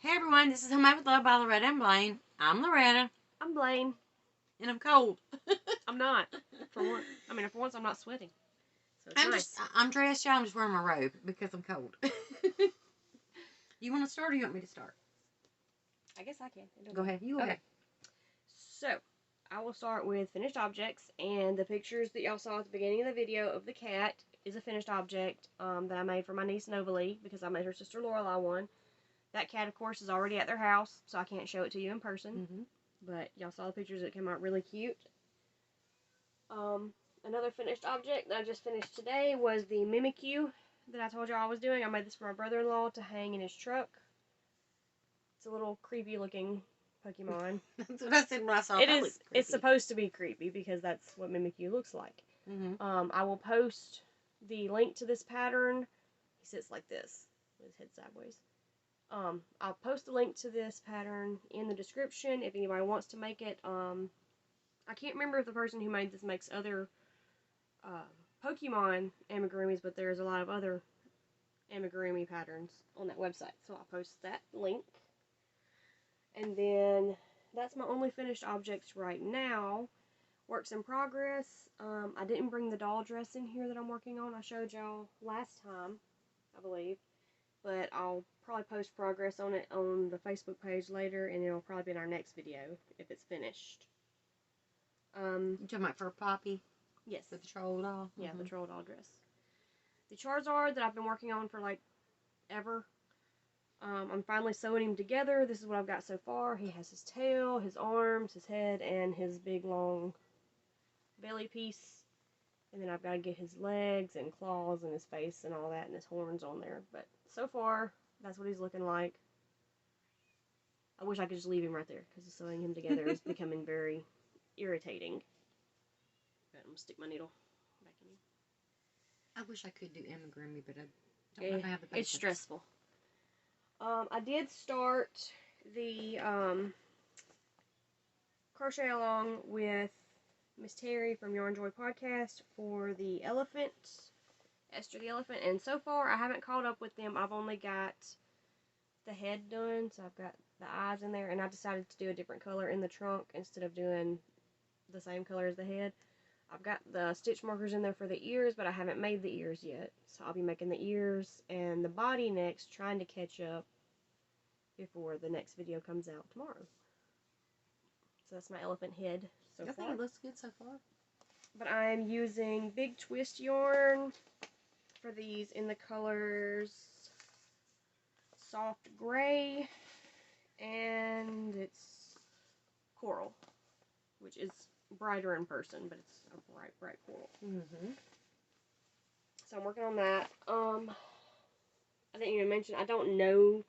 Hey everyone, this is Homemade with Love by Loretta and Blaine. I'm Loretta. I'm Blaine. And I'm cold. I'm not. For once I'm not sweating. So it's nice. I'm dressed, y'all. I'm just wearing my robe because I'm cold. You want to start or you want me to start? I guess I can. Go ahead. You go ahead. So, I will start with finished objects, and the pictures that y'all saw at the beginning of the video of the cat is a finished object that I made for my niece Novalie because I made her sister Lorelai one. That cat, of course, is already at their house, so I can't show it to you in person. But y'all saw the pictures. It came out really cute. Another finished object that I just finished today was the Mimikyu that I told y'all I was doing. I made this for my brother-in-law to hang in his truck. It's a little creepy looking Pokemon. That's what I said when I saw it. It's supposed to be creepy because that's what Mimikyu looks like. I will post the link to this pattern. He sits like this with his head sideways. I'll post the link to this pattern in the description if anybody wants to make it. I can't remember if the person who made this makes other Pokemon amigurumis, but there's a lot of other amigurumi patterns on that website, so I'll post that link. And then that's my only finished objects right now. Works in progress. I didn't bring the doll dress in here that I'm working on. I showed y'all last time, I believe, but I'll probably post progress on it on the Facebook page later, and it'll probably be in our next video if it's finished. You talking about for Poppy? Yes. The troll doll? Yeah, the troll doll dress. The Charizard that I've been working on for like ever. I'm finally sewing him together. This is what I've got so far. He has his tail, his arms, his head, and his big long belly piece. And then I've got to get his legs and claws and his face and all that and his horns on there. But so far, that's what he's looking like. I wish I could just leave him right there because sewing him together is becoming very irritating. But I'm going to stick my needle back in. I wish I could do amigurumi, but I don't know if I have the patience. It's stressful. I did start the crochet along with Miss Terry from Yarn Joy Podcast for the elephant, Esther the elephant, and so far I haven't caught up with them. I've only got the head done, so I've got the eyes in there, and I decided to do a different color in the trunk instead of doing the same color as the head. I've got the stitch markers in there for the ears, but I haven't made the ears yet, so I'll be making the ears and the body next, trying to catch up before the next video comes out tomorrow. So that's my elephant head so far. I think it looks good so far. But I'm using Big Twist yarn for these in the colors soft gray and it's coral, which is brighter in person, but it's a bright coral. So I'm working on that. I didn't even mention, I don't know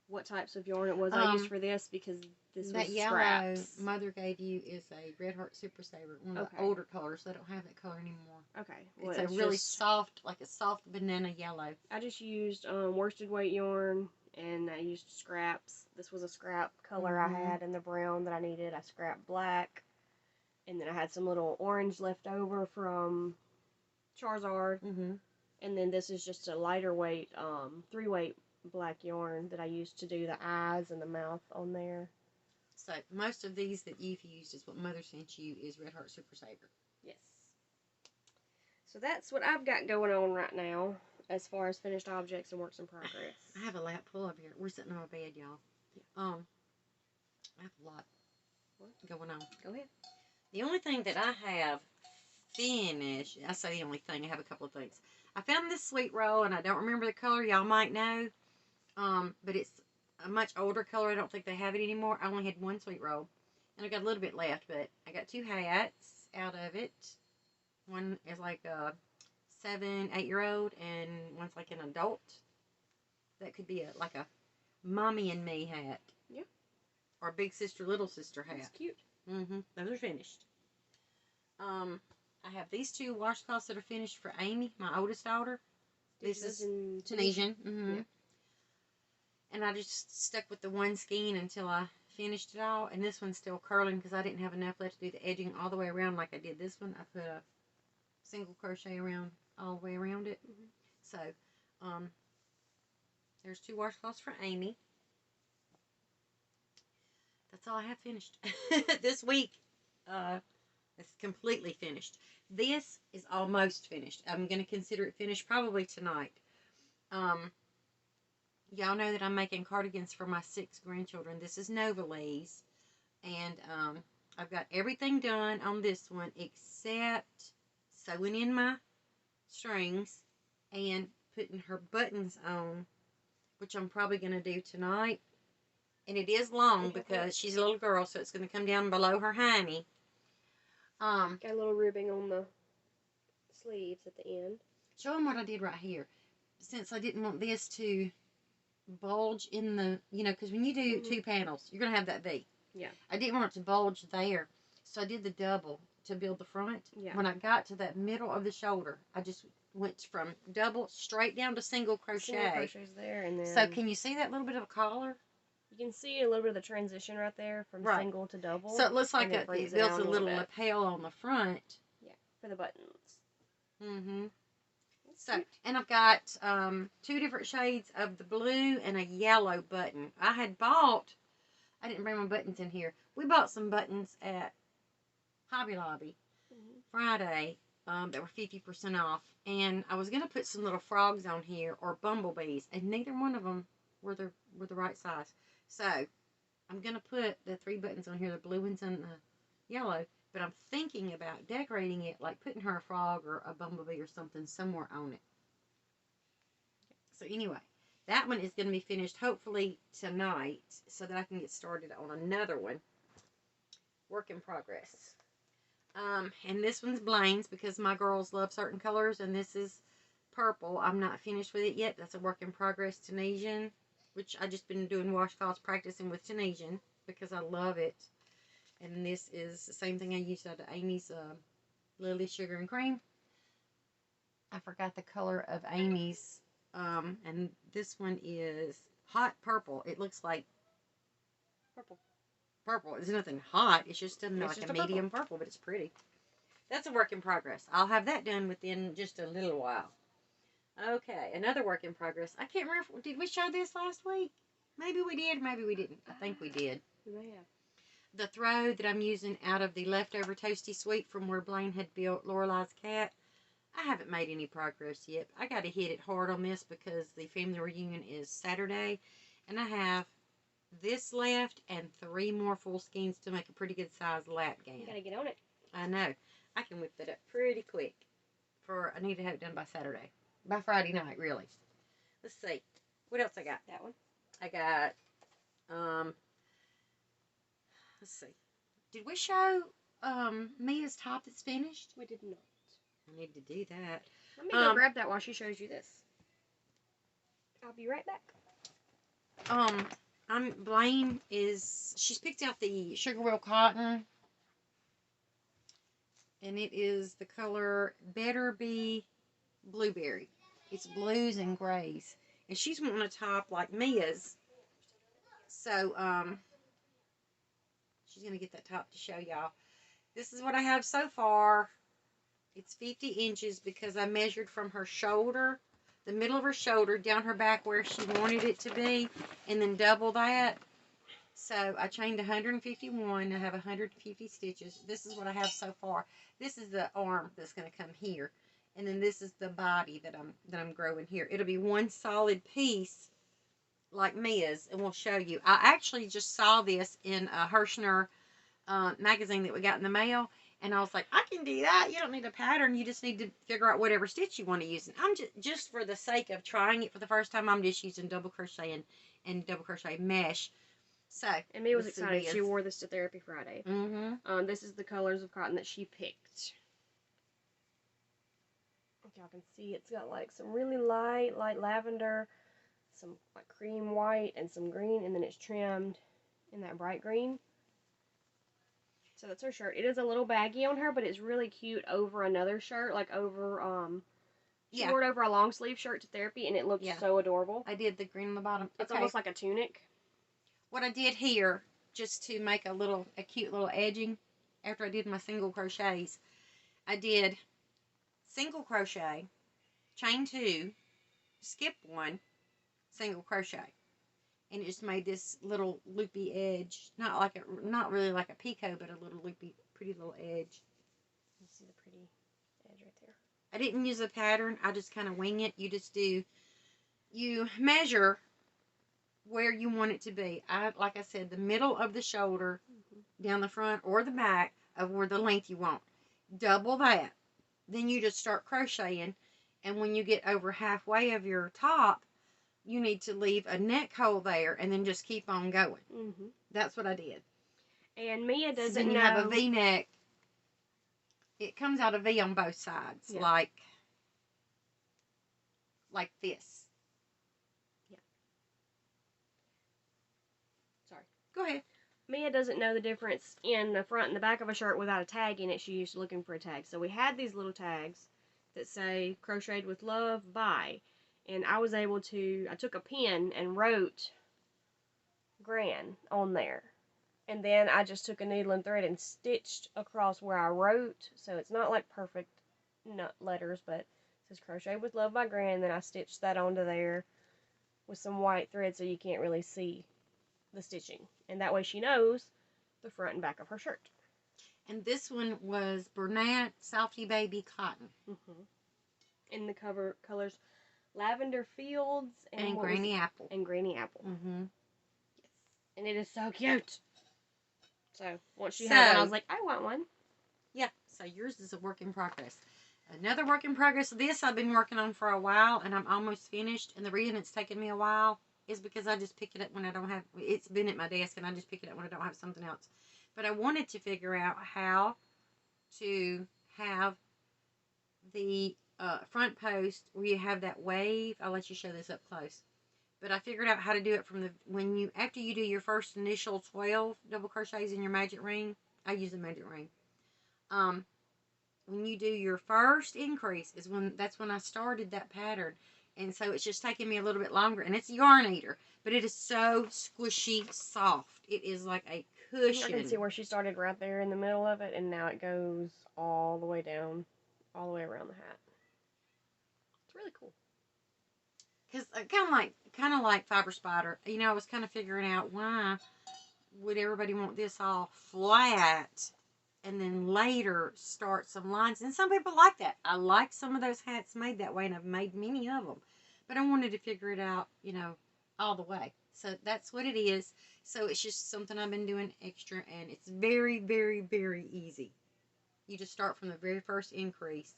what types of yarn it was I used for this because this was yellow scraps. Mother gave you is a Red Heart Super Saver, one of the older colors. They don't have that color anymore. Okay. Well, it's a really soft, like a soft banana yellow. I just used worsted weight yarn, and I used scraps. This was a scrap color I had, and the brown that I needed, I scrapped black. And then I had some little orange left over from Charizard. And then this is just a lighter weight, 3-weight black yarn that I used to do the eyes and the mouth on there. So most of these that you've used is what Mother sent you is Red Heart Super Saver. Yes. So that's what I've got going on right now as far as finished objects and works in progress. I have a lap full up here. We're sitting on a bed, y'all. Yeah. I have a lot going on. Go ahead. The only thing that I have finished, I say the only thing, I have a couple of things. I found this sweet roll, and I don't remember the color. Y'all might know. But it's a much older color. I don't think they have it anymore. I only had one sweet roll. And I got a little bit left, but I got 2 hats out of it. One is like a 7, 8-year-old, and one's like an adult. That could be like a mommy and me hat. Yeah. Or a big sister, little sister hat. That's cute. Those are finished. I have these 2 washcloths that are finished for Amy, my oldest daughter. This is Tunisian. Yeah. And I just stuck with the one skein until I finished it all. And this one's still curling because I didn't have enough left to do the edging all the way around like I did this one. I put a single crochet around all the way around it. So, there's 2 washcloths for Amy. that's all I have finished. This week, uh, it's completely finished. This is almost finished. I'm going to consider it finished probably tonight. Um, y'all know that I'm making cardigans for my 6 grandchildren. This is Novalese. And I've got everything done on this one except sewing in my strings and putting her buttons on, which I'm probably going to do tonight. And it is long because she's a little girl, so it's going to come down below her hiney. Got a little ribbing on the sleeves at the end. Show them what I did right here. Since I didn't want this to bulge in the, because when you do 2 panels, you're going to have that V. Yeah. I didn't want it to bulge there, so I did the double to build the front. Yeah. When I got to that middle of the shoulder, I just went from double straight down to single crochet. Single crochets there, and then. So can you see that little bit of a collar? You can see a little bit of the transition right there from single to double. So it looks like it builds a little lapel on the front. Yeah, for the buttons. Mm-hmm. So, and I've got 2 different shades of the blue and a yellow button. I didn't bring my buttons in here. We bought some buttons at Hobby Lobby Friday that were 50% off. And I was going to put some little frogs on here or bumblebees, and neither one of them were the right size. So I'm going to put the 3 buttons on here, the blue ones and the yellow. But I'm thinking about decorating it, like putting her a frog or a bumblebee or something somewhere on it. So anyway, that one is going to be finished hopefully tonight so that I can get started on another one. Work in progress. And this one's Blaine's because my girls love certain colors, and this is purple. I'm not finished with it yet. That's a work in progress Tunisian, which I just been doing washcloths practicing with Tunisian because I love it. And this is the same thing I used out of Amy's Lily Sugar and Cream. I forgot the color of Amy's. And this one is hot purple. It looks like purple. It's nothing hot. It's just a medium purple, but it's pretty. That's a work in progress. I'll have that done within just a little while. Okay, another work in progress. I can't remember. Did we show this last week? Maybe we did. Maybe we didn't. I think we did. We may have. The throw that I'm using out of the leftover Toasty Sweet from where Blaine had built Lorelei's cat. I haven't made any progress yet. I got to hit it hard on this because the family reunion is Saturday. And I have this left and 3 more full skeins to make a pretty good size lap gown. You got to get on it. I know. I can whip that up pretty quick. I need to have it done by Saturday. By Friday night, really. Let's see. What else I got? That one. I got, let's see. Did we show Mia's top that's finished? We did not. I need to do that. Let me go grab that while she shows you this. I'll be right back. Blaine she's picked out the Sugar Will Cotton. And it is the color Better Be Blueberry. It's blues and grays. And she's wanting a top like Mia's. So, she's going to get that top to show y'all. This is what I have so far. It's 50 inches because I measured from her shoulder, the middle of her shoulder, down her back where she wanted it to be, and then double that. So I chained 151. I have 150 stitches. This is what I have so far. This is the arm that's going to come here. And then this is the body that I'm growing here. It'll be one solid piece like Mia's, and we'll show you. I actually just saw this in a Hirschner magazine that we got in the mail, and I was like, I can do that. You don't need a pattern. You just need to figure out whatever stitch you want to use. And I'm just for the sake of trying it for the first time, I'm just using double crochet and double crochet mesh. So, and Mia was excited. She wore this to Therapy Friday. Mm-hmm. This is the colors of cotton that she picked. If y'all can see, it's got like some really light lavender, some like cream white, and some green, and then it's trimmed in that bright green. So that's her shirt. It is a little baggy on her, but it's really cute over another shirt, like over she wore it over a long sleeve shirt to Therapy, and it looked so adorable. I did the green on the bottom. It's almost like a tunic. What I did here, just to make a cute little edging, after I did my single crochets, I did single crochet, chain 2, skip 1, single crochet. and it just made this little loopy edge. Not really like a picot, but a little loopy, pretty little edge. You see the pretty edge right there. I didn't use a pattern. I just kind of wing it. You measure where you want it to be. Like I said, the middle of the shoulder, down the front or the back of where the length you want. Double that. Then you just start crocheting, and when you get over halfway of your top, you need to leave a neck hole there, and then just keep on going. That's what I did. And Mia doesn't so then you have a V-neck. It comes out a V on both sides, like this. Yeah. Sorry. Go ahead. Mia doesn't know the difference in the front and the back of a shirt without a tag in it. She used to looking for a tag. So we had these little tags that say "Crocheted with Love by," and I was able to. I took a pen and wrote "Gran" on there, and then I just took a needle and thread and stitched across where I wrote. So it's not like perfect letters, but it says "Crocheted with Love by Gran." And then I stitched that onto there with some white thread, so you can't really see the stitching, and that way she knows the front and back of her shirt. And this one was Bernat Softy Baby Cotton. In the cover colors Lavender Fields and Granny Apple. And Granny Apple. Yes. And it is so cute. So once she had one, I was like, I want one. Yeah. So yours is a work in progress. Another work in progress. This I've been working on for a while, and I'm almost finished. And the reason it's taken me a while is because I just pick it up when I don't have, it's been at my desk, and I just pick it up when I don't have something else. But I wanted to figure out how to have the front post where you have that wave. I'll let you show this up close. But I figured out how to do it from after you do your first initial 12 double crochets in your magic ring. I use a magic ring. When you do your first increase that's when I started that pattern. And so it's just taking me a little bit longer. And it's a yarn eater. But it is so squishy soft. It is like a cushion. I can see where she started right there in the middle of it. And now it goes all the way down. All the way around the hat. It's really cool. Because kind of like Fiber Spider. You know, I was kind of figuring out why would everybody want this all flat and then later start some lines. And some people like that. I like some of those hats made that way, and I've made many of them. But I wanted to figure it out, all the way. So that's what it is. So it's just something I've been doing extra, and it's very, very, very easy. You just start from the very first increase.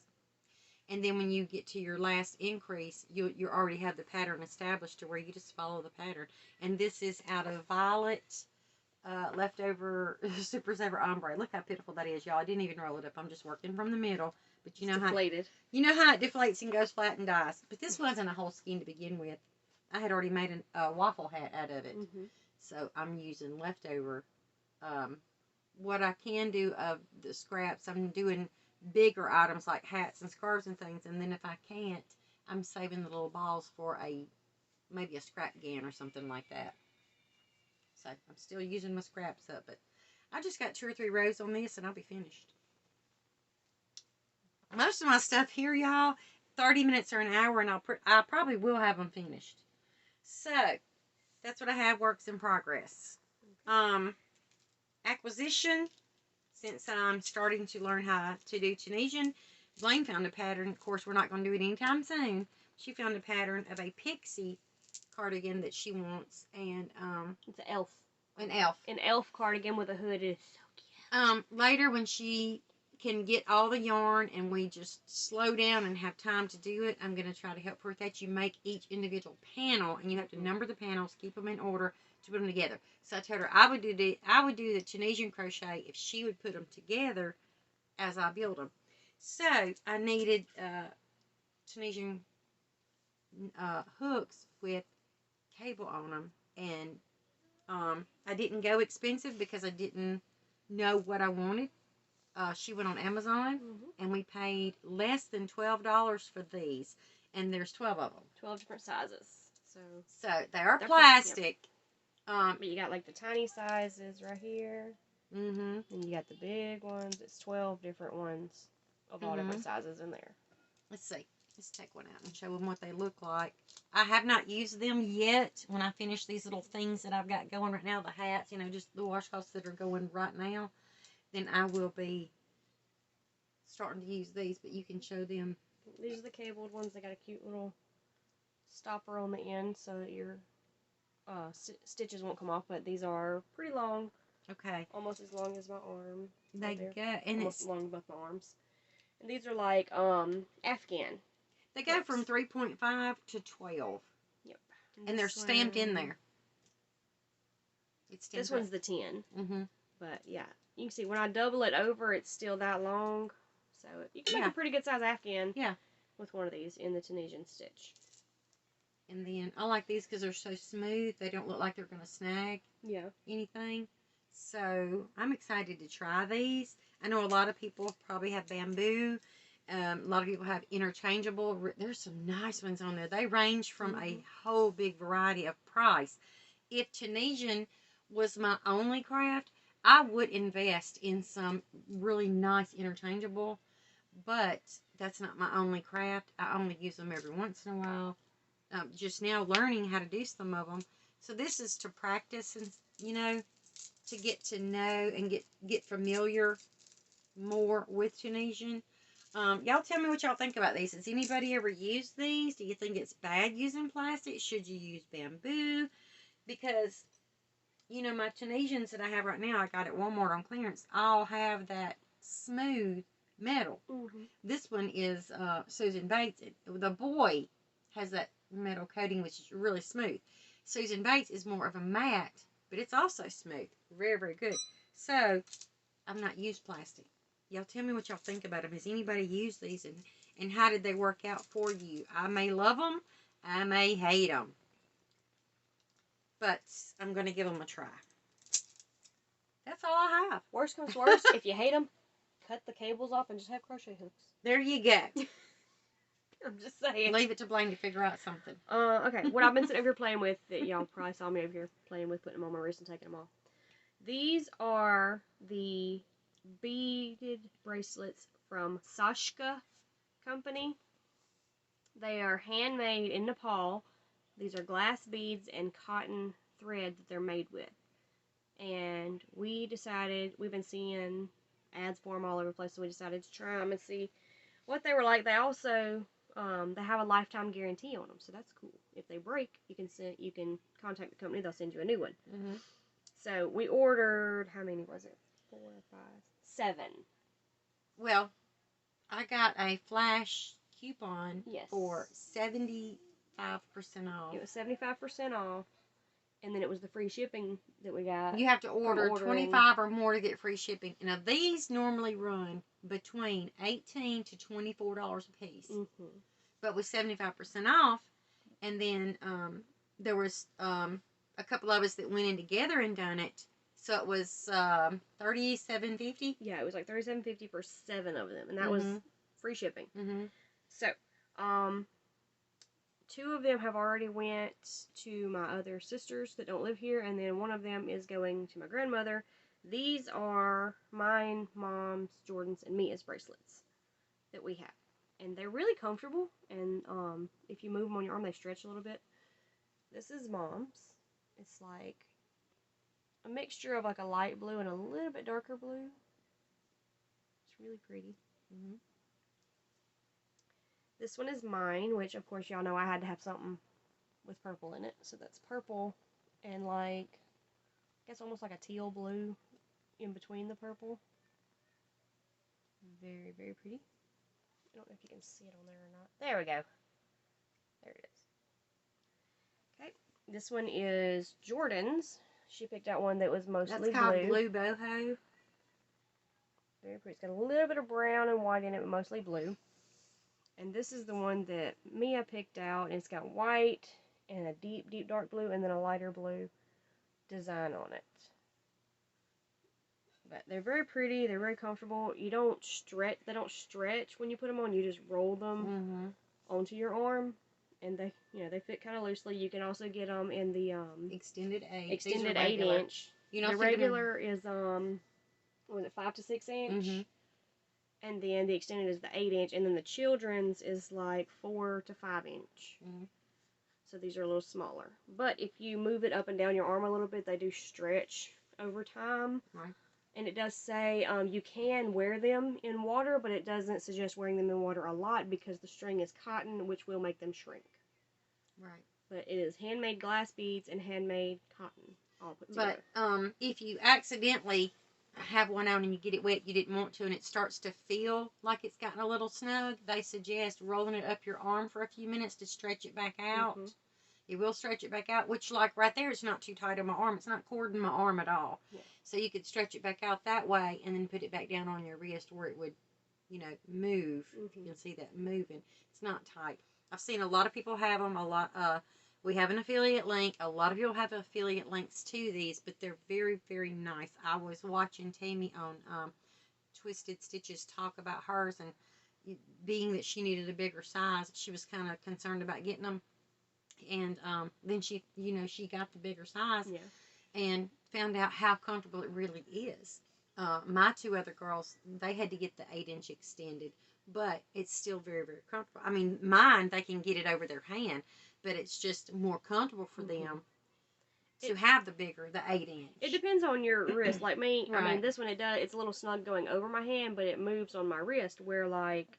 And then when you get to your last increase, you already have the pattern established to where you just follow the pattern. And this is out of Violet leftover Super Saver Ombre. Look how pitiful that is, y'all. I didn't even roll it up. I'm just working from the middle. But you know deflated. How it deflates and goes flat and dies. But this wasn't a whole skein to begin with. I had already made a waffle hat out of it. So I'm using leftover. What I can do of the scraps, I'm doing bigger items like hats and scarves and things. And then if I can't, I'm saving the little balls for maybe a scrap can or something like that. So I'm still using my scraps up, but I just got 2 or 3 rows on this and I'll be finished. Most of my stuff here, y'all, 30 minutes or an hour, and I probably will have them finished. So that's what I have, works in progress. Acquisition, since I'm starting to learn how to do Tunisian, Blaine found a pattern. Of course, we're not going to do it anytime soon. She found a pattern of a pixie cardigan that she wants, and it's an elf. An elf cardigan with a hood. Is so cute. Later when she can get all the yarn and we just slow down and have time to do it, I'm going to try to help her with that. You make each individual panel, and you have to number the panels, keep them in order to put them together. So I told her I would do the Tunisian crochet if she would put them together as I build them. So I needed Tunisian hooks with cable on them, and I didn't go expensive because I didn't know what I wanted. She went on Amazon, and we paid less than $12 for these, and there's 12 of them. 12 different sizes. So they are plastic. But you got like the tiny sizes right here. And you got the big ones. It's 12 different ones of all different sizes in there. Let's see. Let's take one out and show them what they look like. I have not used them yet. When I finish these little things that I've got going right now, the hats, just the washcloths that are going right now, then I will be starting to use these, but you can show them. These are the cabled ones. They got a cute little stopper on the end so that your stitches won't come off, but these are pretty long. Okay. Almost as long as my arm. They right go, and almost it's along both my arms. And these are like Afghan. They go from 3.5 to 12. Yep. And they're stamped in there. It's stamped this one's the 10. Mm-hmm. But yeah, you can see when I double it over, it's still that long. So you can make a pretty good size Afghan. Yeah. With one of these in the Tunisian stitch. And then I like these because they're so smooth. They don't look like they're going to snag anything. So I'm excited to try these. I know a lot of people probably have bamboo. A lot of people have interchangeable. There's some nice ones on there. They range from a whole big variety of price. If Tunisian was my only craft, I would invest in some really nice interchangeable. But that's not my only craft. I only use them every once in a while. Just now learning how to do some of them. So this is to practice and, to get to know and get familiar more with Tunisian. Y'all tell me what y'all think about these. Has anybody ever used these? Do you think it's bad using plastic? Should you use bamboo? Because, my Tunisians that I have right now, I got at Walmart on clearance, all have that smooth metal. Mm-hmm. This one is Susan Bates. The boy has that metal coating, which is really smooth. Susan Bates is more of a matte, but it's also smooth. Very, very good. So, I've not used plastic. Y'all tell me what y'all think about them. Has anybody used these, and how did they work out for you? I may love them. I may hate them. But I'm going to give them a try. That's all I have. Worst comes to worst, if you hate them, cut the cables off and just have crochet hooks. There you go. I'm just saying. Leave it to Blaine to figure out something. Okay, what I've been sitting over here playing with, that y'all probably saw me over here playing with, putting them on my wrist and taking them off. These are the beaded bracelets from Sashka Company. They are handmade in Nepal. These are glass beads and cotton thread that they're made with. And we decided, we've been seeing ads for them all over the place, so we decided to try them and see what they were like. They also, they have a lifetime guarantee on them, so that's cool. If they break, you can contact the company, they'll send you a new one. Mm-hmm. So we ordered, how many was it? 4, 5, 7. Well, I got a flash coupon for 75% off. It was 75% off, and then it was the free shipping that we got. You have to order 25 or more to get free shipping. Now, these normally run between $18 to $24 a piece. Mm-hmm. But with 75% off, and then there was a couple of us that went in together and done it. So it was $37.50. Yeah, it was like $37.50 for 7 of them, and that was free shipping. Mm-hmm. So, 2 of them have already went to my other sisters that don't live here, and then one of them is going to my grandmother. These are mine, Mom's, Jordan's, and Mia's bracelets that we have, and they're really comfortable. And if you move them on your arm, they stretch a little bit. This is Mom's. It's like a mixture of like a light blue and a little bit darker blue. It's really pretty. Mm-hmm. This one is mine, which of course y'all know I had to have something with purple in it. So that's purple and like, I guess almost like a teal blue in between the purple. Very, very pretty. I don't know if you can see it on there or not. There we go. There it is. Okay. This one is Jordan's. She picked out one that was mostly blue. That's called Blue Boho. Very pretty. It's got a little bit of brown and white in it, but mostly blue. And this is the one that Mia picked out. And it's got white and a deep, deep dark blue and then a lighter blue design on it. But they're very pretty. They're very comfortable. You don't stretch. They don't stretch when you put them on. You just roll them onto your arm. And they, they fit kind of loosely. You can also get them in the extended 8. Extended 8-inch. The regular is what was it, 5 to 6 inch. and then the extended is the 8-inch, and then the children's is like 4 to 5 inch. Mm-hmm. So these are a little smaller. But if you move it up and down your arm a little bit, they do stretch over time. Right. And it does say you can wear them in water, but it doesn't suggest wearing them in water a lot because the string is cotton, which will make them shrink. Right. But it is handmade glass beads and handmade cotton all put together. But if you accidentally have one on and you get it wet, you didn't want to, and it starts to feel like it's gotten a little snug, they suggest rolling it up your arm for a few minutes to stretch it back out. Mm-hmm. It will stretch it back out, which, like, right there, it's not too tight on my arm. It's not cording my arm at all. Yeah. So you could stretch it back out that way and then put it back down on your wrist where it would, move. Mm-hmm. You can see that moving. It's not tight. I've seen a lot of people have them. We have an affiliate link. A lot of people have affiliate links to these, but they're very, very nice. I was watching Tammy on Twisted Stitches talk about hers, and being that she needed a bigger size, she was kind of concerned about getting them. And then she got the bigger size, yeah, and found out how comfortable it really is. My two other girls, they had to get the 8-inch extended, but it's still very, very comfortable. I mean, mine, they can get it over their hand, but it's just more comfortable for them to have the 8-inch. It depends on your wrist. Like me, right. I mean, this one, it's a little snug going over my hand, but it moves on my wrist, where, like,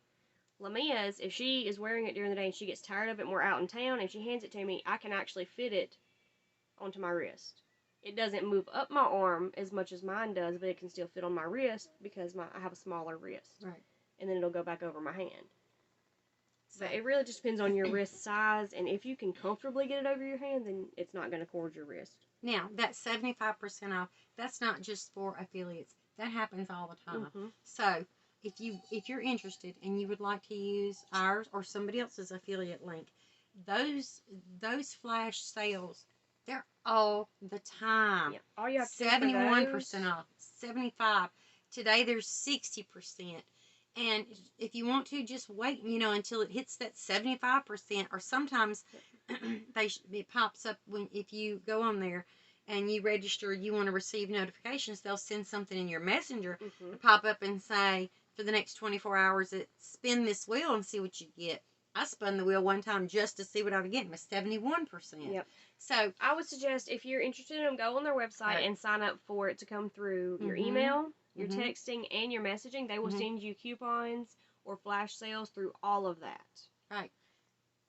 Lamia's, if she is wearing it during the day and she gets tired of it and we're out in town and she hands it to me, I can actually fit it onto my wrist. It doesn't move up my arm as much as mine does, but it can still fit on my wrist because I have a smaller wrist. Right. And then it'll go back over my hand. So it really just depends on your wrist size, and if you can comfortably get it over your hand, then it's not going to cord your wrist. Now, that 75% off, that's not just for affiliates. That happens all the time. Mm-hmm. So if you're interested and you would like to use ours or somebody else's affiliate link, those flash sales, they're all the time. Yeah. All you have to 71% off, 75%. Today there's 60%. And if you want to, just wait, until it hits that 75%, or sometimes it pops up if you go on there and you register, you want to receive notifications, they'll send something in your messenger, mm-hmm, pop up and say, for the next 24 hours, spin this wheel and see what you get. I spun the wheel one time just to see what I would get. It was 71%. Yep. So I would suggest, if you're interested in them, go on their website and sign up for it to come through your email, your texting, and your messaging. They will send you coupons or flash sales through all of that. Right.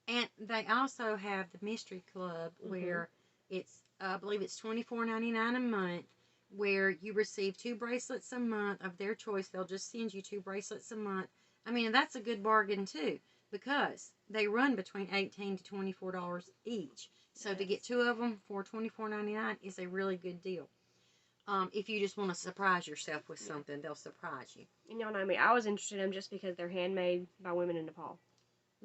And they also have the Mystery Club, where it's, I believe it's $24.99 a month, where you receive 2 bracelets a month of their choice. They'll just send you 2 bracelets a month. I mean, that's a good bargain too, because they run between $18 to $24 each. So yes, to get 2 of them for $24.99 is a really good deal. If you just want to surprise yourself with something, they'll surprise you. And y'all know me, I was interested in them just because they're handmade by women in Nepal.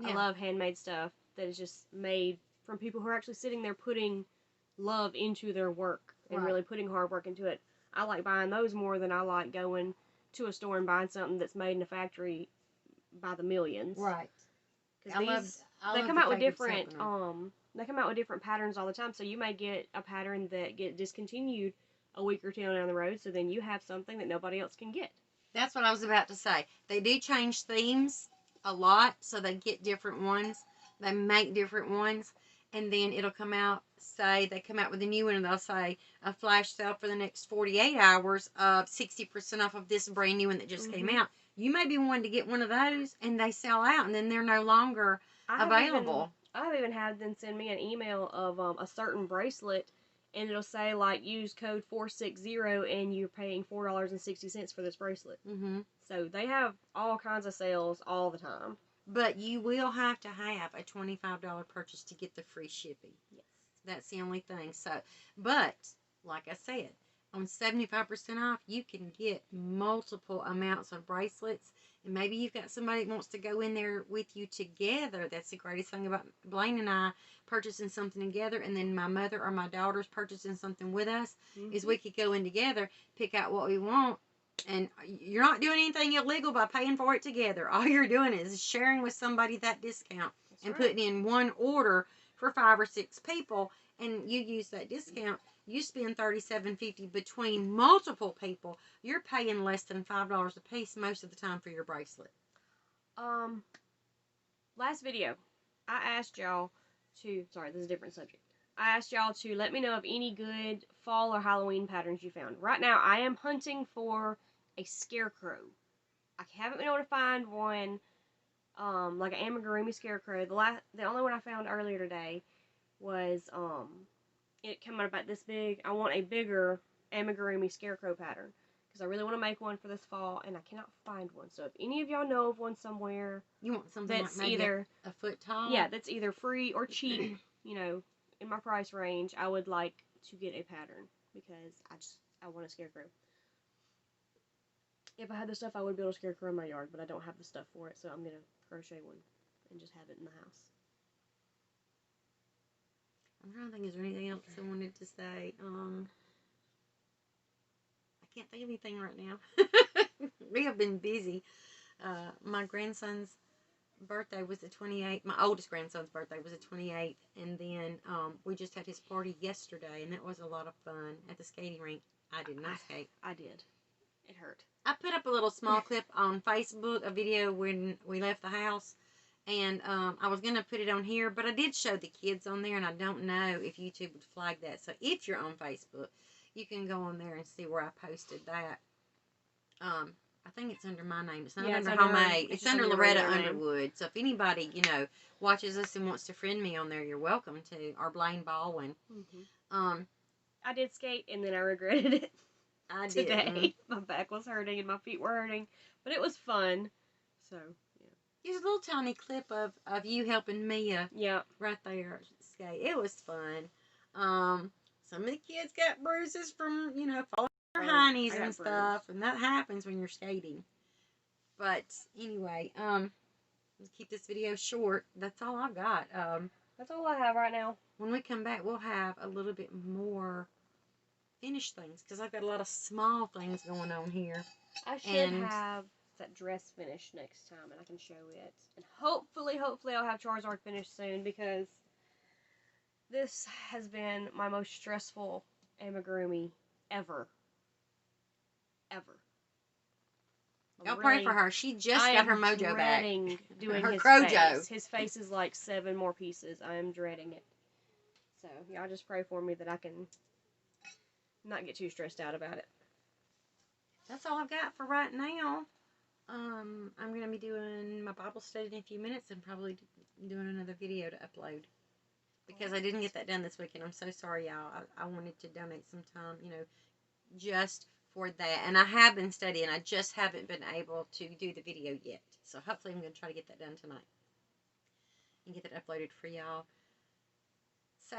Yeah. I love handmade stuff that is just made from people who are actually sitting there putting love into their work and really putting hard work into it. I like buying those more than I like going to a store and buying something that's made in a factory by the millions. Right. Because they come out with different patterns all the time. So you may get a pattern that get discontinued a week or 2 down the road, so then you have something that nobody else can get. That's what I was about to say. They do change themes a lot, so they get different ones. They make different ones, and then it'll come out, say they come out with a new one, and they'll say a flash sale for the next 48 hours of 60% off of this brand new one that just came out. You may be wanting to get one of those, and they sell out, and then they're no longer available. I've even had them send me an email of a certain bracelet, and it'll say, like, use code 460 and you're paying $4.60 for this bracelet. Mm-hmm. So they have all kinds of sales all the time. But you will have to have a $25 purchase to get the free shipping. Yes. That's the only thing. So, but, like I said, on 75% off, you can get multiple amounts of bracelets. And maybe you've got somebody that wants to go in there with you together. That's the greatest thing about Blaine and I purchasing something together, and then my mother or my daughter's purchasing something with us, is we could go in together, pick out what we want, and you're not doing anything illegal by paying for it together. All you're doing is sharing with somebody that discount and putting in one order for 5 or 6 people, and you use that discount, you spend $37.50 between multiple people, you're paying less than $5 a piece most of the time for your bracelet. Last video, I asked y'all to, sorry, this is a different subject. I asked y'all to let me know of any good fall or Halloween patterns you found. Right now, I am hunting for a scarecrow. I haven't been able to find one, like an amigurumi scarecrow. The only one I found earlier today was, it came out about this big. I want a bigger amigurumi scarecrow pattern because I really want to make one for this fall, and I cannot find one. So if any of y'all know of one somewhere, you want something that's like maybe either a foot tall? Yeah, that's either free or cheap, in my price range, I would like to get a pattern because I want a scarecrow. If I had the stuff, I would build a scarecrow in my yard, but I don't have the stuff for it, so I'm gonna crochet one and just have it in the house. I'm trying to think, is there anything else I wanted to say? I can't think of anything right now. We have been busy. My grandson's birthday was the 28th. My oldest grandson's birthday was the 28th, and then we just had his party yesterday, and that was a lot of fun at the skating rink. I did not skate. I did. It hurt. I put up a little small clip on Facebook, a video when we left the house, and I was going to put it on here, but I did show the kids on there, and I don't know if YouTube would flag that. So if you're on Facebook, you can go on there and see where I posted that. I think it's under my name. It's not under Homemade. It's under Loretta Underwood. So if anybody, watches us and wants to friend me on there, you're welcome to. Or Blaine Baldwin. Mm-hmm. I did skate, and then I regretted it. I did. Today. My back was hurting, and my feet were hurting. But it was fun. So, yeah. Here's a little tiny clip of you helping Mia. Yeah. Right there. Skate. It was fun. Some of the kids got bruises from, falling their heinies and stuff. And that happens when you're skating. But anyway, let's keep this video short. That's all I've got. That's all I have right now. When we come back, we'll have a little bit more finished things. Because I've got a lot of small things going on here. I should have that dress finished next time, and I can show it. And hopefully I'll have Charizard finished soon, because this has been my most stressful amigurumi ever. Y'all pray for her. She just got her mojo back. Doing her his crojo. Face. His face is like 7 more pieces. I am dreading it. So y'all just pray for me that I can not get too stressed out about it. That's all I've got for right now. I'm going to be doing my Bible study in a few minutes and probably doing another video to upload. Because I didn't get that done this weekend. I'm so sorry, y'all. I wanted to donate some time, just for that. And I have been studying. I just haven't been able to do the video yet. So hopefully I'm going to try to get that done tonight. And get that uploaded for y'all. So,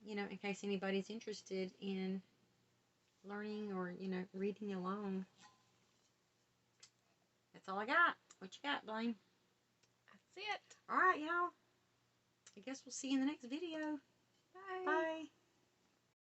in case anybody's interested in learning or, reading along. That's all I got. What you got, Blaine? That's it. All right, y'all. I guess we'll see you in the next video. Bye. Bye.